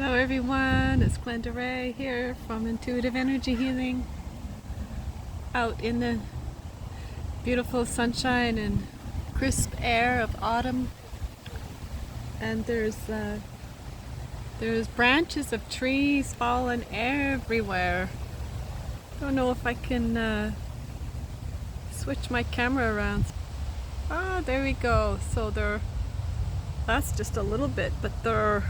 Hello everyone, it's Glenda-Ray here from Intuitive Energy Healing, out in the beautiful sunshine and crisp air of autumn. And there's branches of trees falling everywhere. Don't know if I can switch my camera around. Ah, there we go. So that's just a little bit, but they're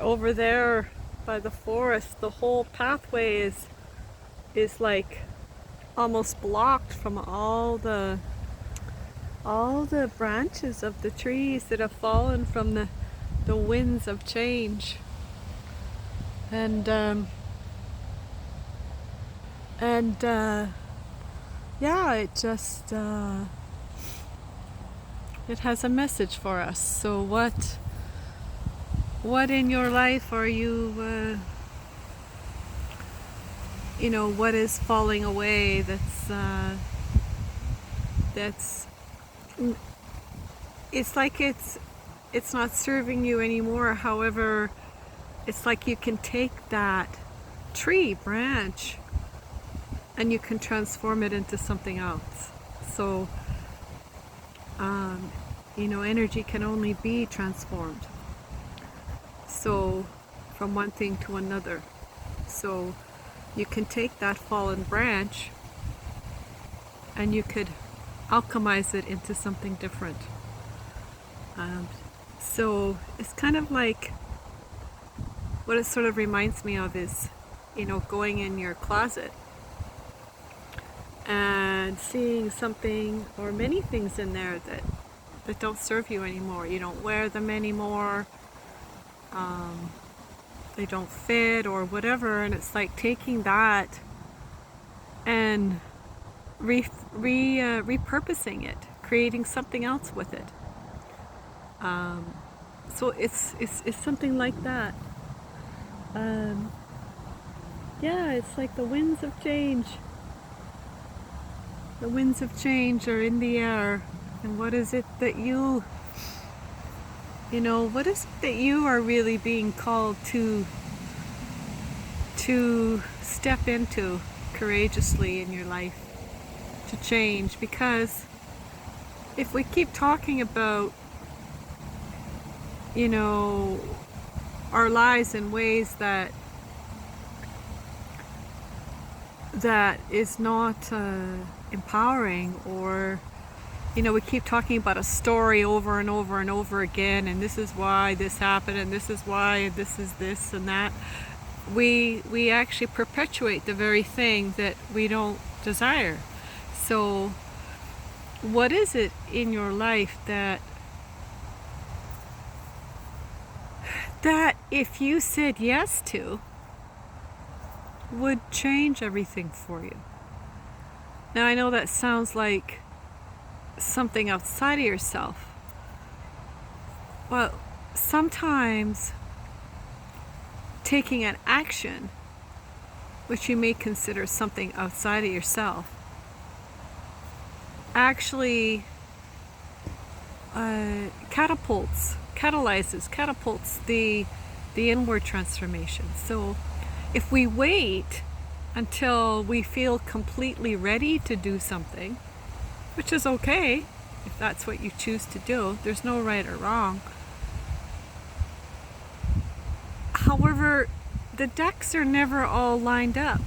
over there by the forest. The whole pathway is like almost blocked from all the branches of the trees that have fallen from the winds of change. And yeah, it just it has a message for us. So what in your life are you what is falling away that's it's like it's not serving you anymore. However, it's like you can take that tree branch and you can transform it into something else. So energy can only be transformed, so from one thing to another. So you can take that fallen branch and you could alchemize it into something different. So it's kind of like, what it sort of reminds me of is, going in your closet and seeing something or many things in there that don't serve you anymore. You don't wear them anymore. They don't fit or whatever, and it's like taking that and repurposing it, creating something else with it. So it's something like that. Yeah, it's like the winds of change. The winds of change are in the air. And what is it that what is it that you are really being called to step into courageously in your life, to change? Because if we keep talking about our lives in ways that is not empowering, or we keep talking about a story over and over and over again, and this is why this happened, and this is why this is this and that, we actually perpetuate the very thing that we don't desire. So what is it in your life that if you said yes to, would change everything for you? Now, I know that sounds like something outside of yourself, but sometimes taking an action, which you may consider something outside of yourself, actually catapults the inward transformation. So if we wait until we feel completely ready to do something, which is okay if that's what you choose to do, there's no right or wrong. However, the decks are never all lined up.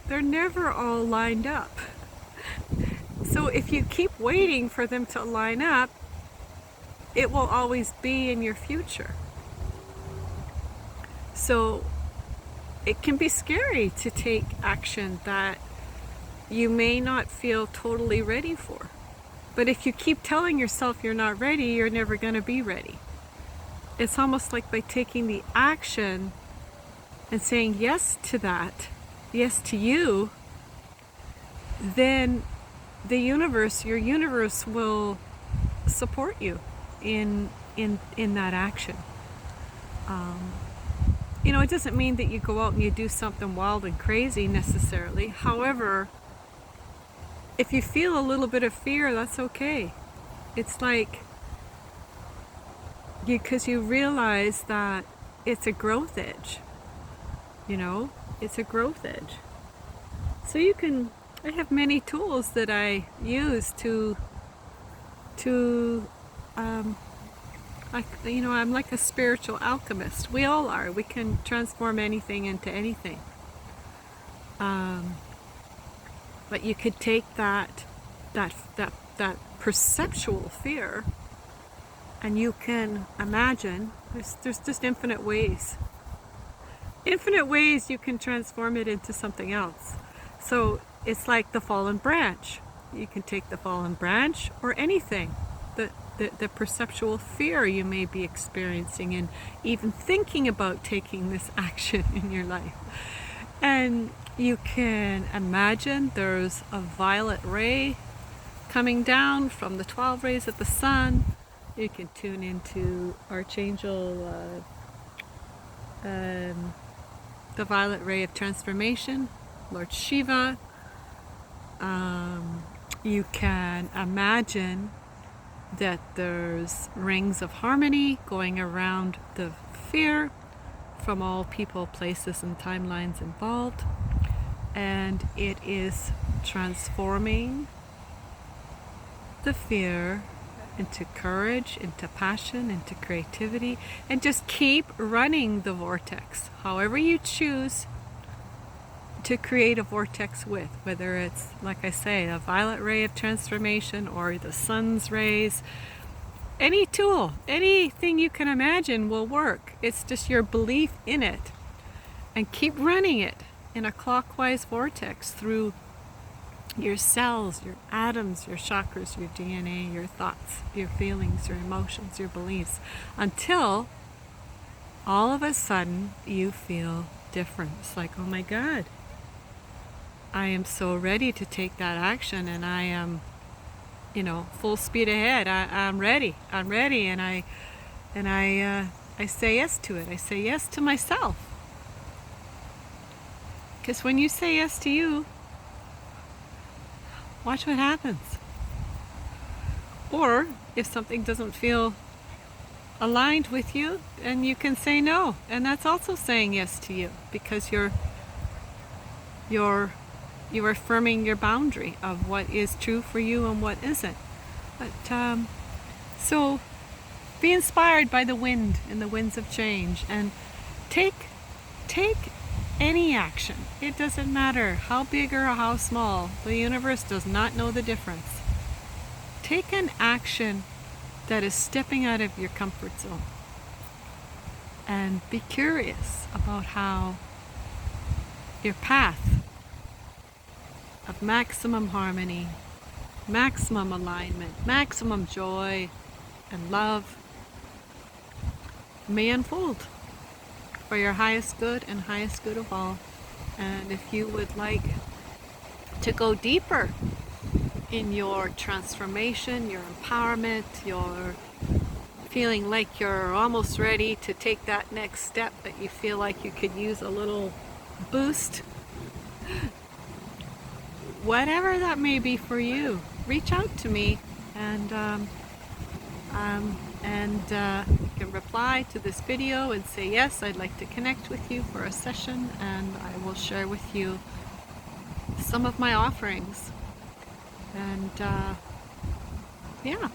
They're never all lined up. So if you keep waiting for them to line up, it will always be in your future. So it can be scary to take action that you may not feel totally ready for. But if you keep telling yourself you're not ready, you're never going to be ready. It's almost like by taking the action and saying yes to that, yes to you, then the universe, your universe, will support you in that action. It doesn't mean that you go out and you do something wild and crazy necessarily. However, if you feel a little bit of fear, that's okay. It's like because you realize that it's a growth edge, you know, it's a growth edge. So I have many tools that I use to I'm like a spiritual alchemist. We all are. We can transform anything into anything. But you could take that perceptual fear, and you can imagine there's just infinite ways you can transform it into something else. So it's like the fallen branch. You can take the fallen branch or anything, the perceptual fear you may be experiencing and even thinking about taking this action in your life. And you can imagine there's a violet ray coming down from the 12 rays of the sun. You can tune into Archangel, the violet ray of transformation, Lord Shiva. You can imagine that there's rings of harmony going around the fear from all people, places, and timelines involved. And it is transforming the fear into courage, into passion, into creativity, and just keep running the vortex, however you choose to create a vortex with, whether it's, like I say, a violet ray of transformation or the sun's rays. Any tool, anything you can imagine will work. It's just your belief in it, and keep running it in a clockwise vortex through your cells, your atoms, your chakras, your DNA, your thoughts, your feelings, your emotions, your beliefs, until all of a sudden you feel different. It's like, oh my God, I am so ready to take that action, and I am, full speed ahead. I'm ready, and I say yes to it. I say yes to myself. Because when you say yes to you, watch what happens. Or if something doesn't feel aligned with you, and you can say no, and that's also saying yes to you, because you're affirming your boundary of what is true for you and what isn't. But so be inspired by the wind and the winds of change, and take any action. It doesn't matter how big or how small. The universe does not know the difference. Take an action that is stepping out of your comfort zone, and be curious about how your path of maximum harmony, maximum alignment, maximum joy and love may unfold for your highest good and highest good of all. And if you would like to go deeper in your transformation, your empowerment, your feeling like you're almost ready to take that next step, but you feel like you could use a little boost, whatever that may be for you, reach out to me, and you can reply to this video and say, yes, I'd like to connect with you for a session, and I will share with you some of my offerings. And yeah,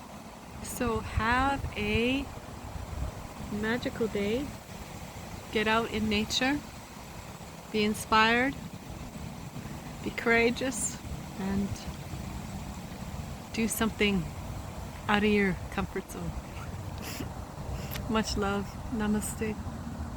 so have a magical day. Get out in nature, be inspired, be courageous, and do something out of your comfort zone. Much love. Namaste.